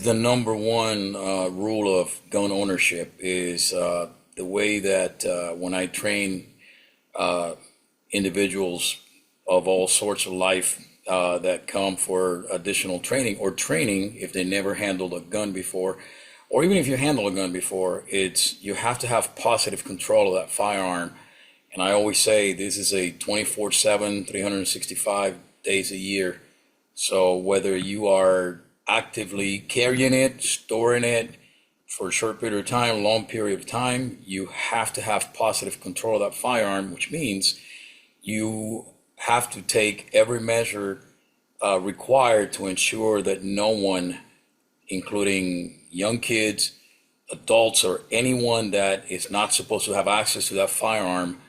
The number one rule of gun ownership is the way that when I train uh, individuals of all sorts of life that come for additional training or training if they never handled a gun before, or even if you handle a gun before, it's you have to have positive control of that firearm. And I always say this is a 24/7, 365 days a year. So whether you are actively carrying it, storing it for a short period of time, long period of time, you have to have positive control of that firearm, which means you have to take every measure required to ensure that no one, including young kids, adults, or anyone that is not supposed to have access to that firearm,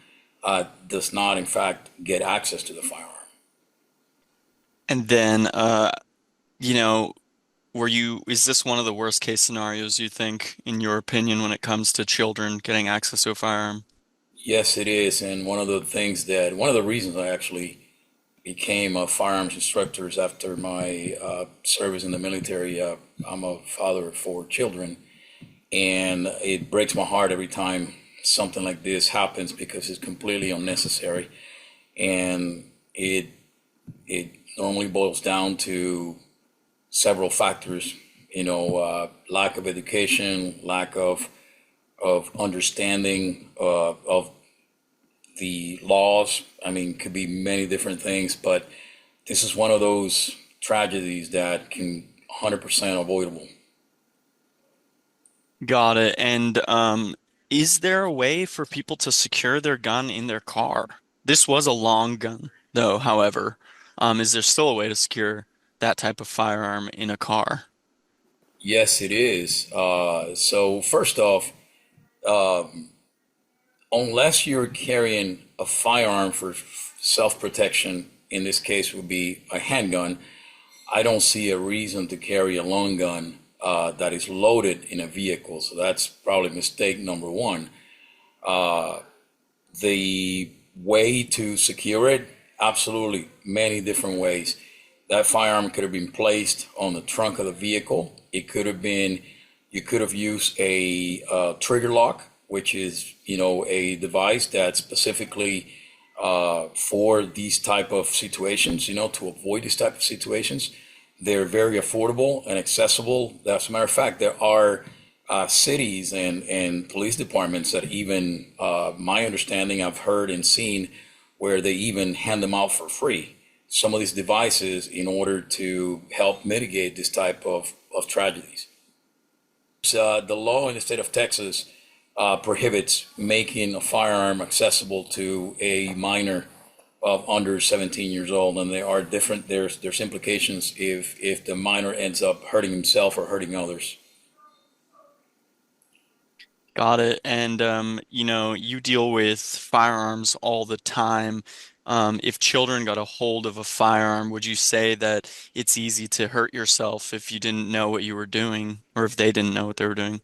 does not, in fact, get access to the firearm. And then, you know, is this one of the worst case scenarios you think, in your opinion, when it comes to children getting access to a firearm? Yes, it is. And one of the reasons I actually became a firearms instructor is after my service in the military. I'm a father of four children, and it breaks my heart every time something like this happens because it's completely unnecessary. And it normally boils down to several factors, lack of education, lack of understanding of the laws. I mean, could be many different things, but this is one of those tragedies that can 100% avoidable. Got it. And is there a way for people to secure their gun in their car? This was a long gun, though, however. Is there still a way to secure that type of firearm in a car? Yes, it is. So first off, unless you're carrying a firearm for self-protection, in this case would be a handgun, I don't see a reason to carry a long gun that is loaded in a vehicle. So that's probably mistake number one. The way to secure it, absolutely many different ways. That firearm could have been placed on the trunk of the vehicle. It could have been, you could have used a trigger lock, which is, a device that's specifically for these type of situations, to avoid these type of situations. They're very affordable and accessible. As a matter of fact, there are cities and police departments that even, my understanding, I've heard and seen where they even hand them out for free. Some of these devices in order to help mitigate this type of tragedies. The law in the state of Texas prohibits making a firearm accessible to a minor of under 17 years old, and there are different. There's implications if the minor ends up hurting himself or hurting others. Got it. And you deal with firearms all the time. If children got a hold of a firearm, would you say that it's easy to hurt yourself if you didn't know what you were doing, or if they didn't know what they were doing?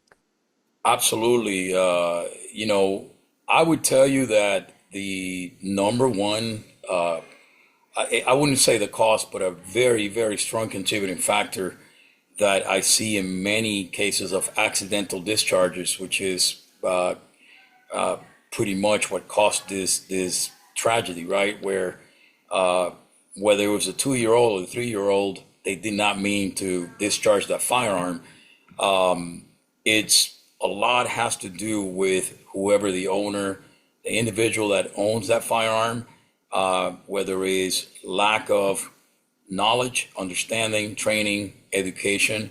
Absolutely. I would tell you that the number one, I wouldn't say the cost, but a very, very strong contributing factor that I see in many cases of accidental discharges, which is pretty much what caused this tragedy, right? Where whether it was a 2-year-old or a 3-year-old, they did not mean to discharge that firearm. It's a lot has to do with whoever the owner, the individual that owns that firearm, whether it is lack of knowledge, understanding, training, education,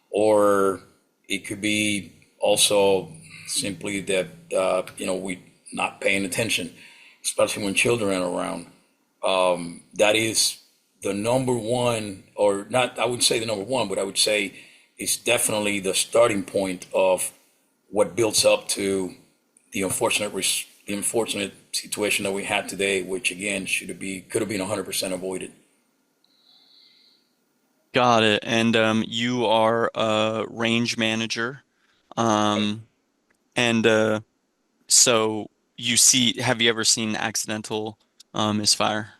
or it could be also simply that we not paying attention, especially when children are around. That is the number one, or not. I wouldn't say the number one, but I would say it's definitely the starting point of what builds up to the unfortunate situation that we had today, which again could have been 100% avoided. Got it. And you are a range manager. Um, and so have you ever seen accidental misfire?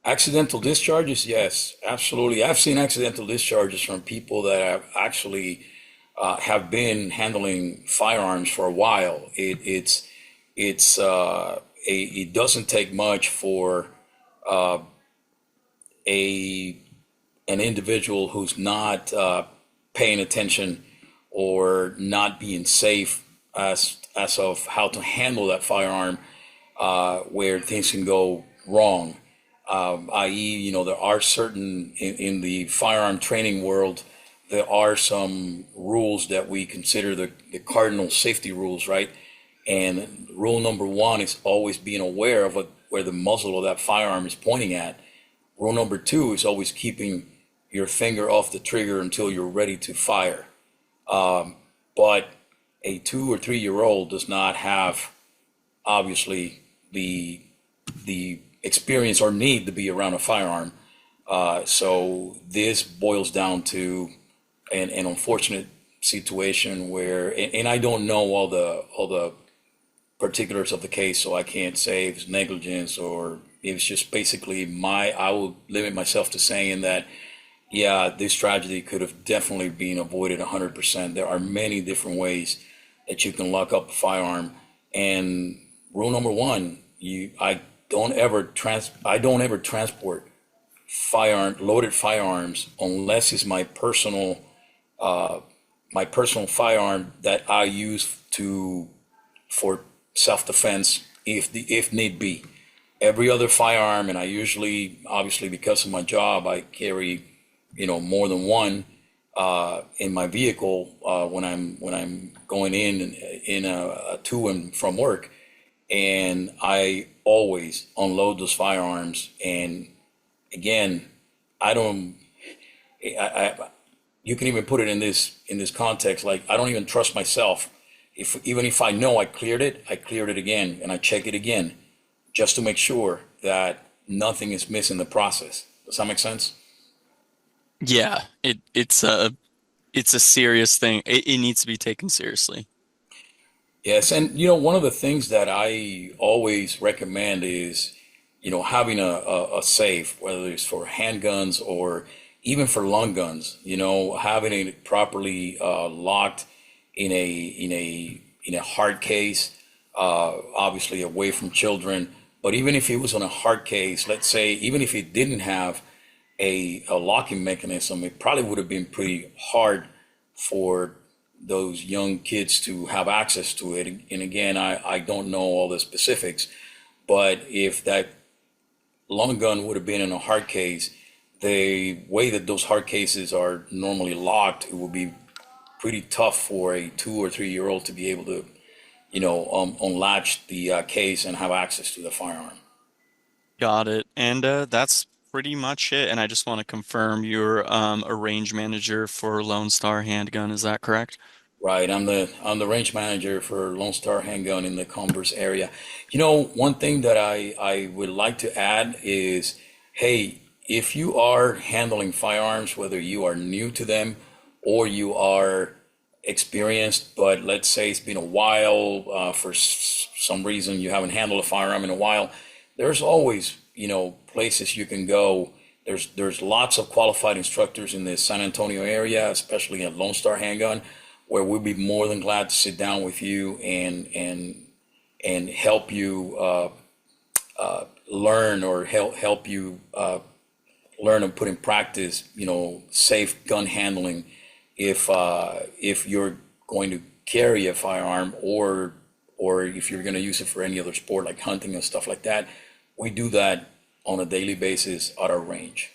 Accidental discharges, yes, absolutely. I've seen accidental discharges from people that have actually have been handling firearms for a while. It doesn't take much for a an individual who's not paying attention or not being safe as of how to handle that firearm, where things can go wrong. I.e., there are certain in the firearm training world, there are some rules that we consider the cardinal safety rules, right? And rule number one is always being aware of where the muzzle of that firearm is pointing at. Rule number two is always keeping your finger off the trigger until you're ready to fire. But a 2 or 3 year old does not have, obviously, the experience or need to be around a firearm. So this boils down to an unfortunate situation where, and I don't know all the particulars of the case, so I can't say if it's negligence or if it's just basically I will limit myself to saying that, yeah, this tragedy could have definitely been avoided 100%. There are many different ways that you can lock up a firearm. And rule number one, I don't ever transport loaded firearms unless it's my personal firearm that I use for self-defense if need be. Every other firearm, and I usually, obviously, because of my job, I carry, more than one in my vehicle when I'm going in a to and from work, and I always unload those firearms. And again, I don't. You can even put it in this context. Like, I don't even trust myself. Even if I know I cleared it again, and I check it again, just to make sure that nothing is missed in the process. Does that make sense? Yeah, it's a serious thing. It needs to be taken seriously. Yes, and one of the things that I always recommend is, having a safe, whether it's for handguns or even for long guns. Having it properly locked in a hard case, obviously away from children. But even if it was on a hard case, let's say, even if it didn't have a locking mechanism, it probably would have been pretty hard for those young kids to have access to it. And again, I don't know all the specifics, but if that long gun would have been in a hard case, the way that those hard cases are normally locked, it would be pretty tough for a 2 or 3 year old to be able to, unlatch the case and have access to the firearm. Got it. And that's pretty much it. And I just want to confirm you're a range manager for Lone Star Handgun. Is that correct? Right, I'm the range manager for Lone Star Handgun in the Converse area. One thing that I would like to add is, hey, if you are handling firearms, whether you are new to them or you are experienced, but let's say it's been a while, for some reason you haven't handled a firearm in a while, there's always, places you can go. There's lots of qualified instructors in the San Antonio area, especially at Lone Star Handgun, where we'd be more than glad to sit down with you and help you learn, or help you learn and put in practice, safe gun handling if you're going to carry a firearm, or if you're going to use it for any other sport like hunting and stuff like that. We do that on a daily basis at our range.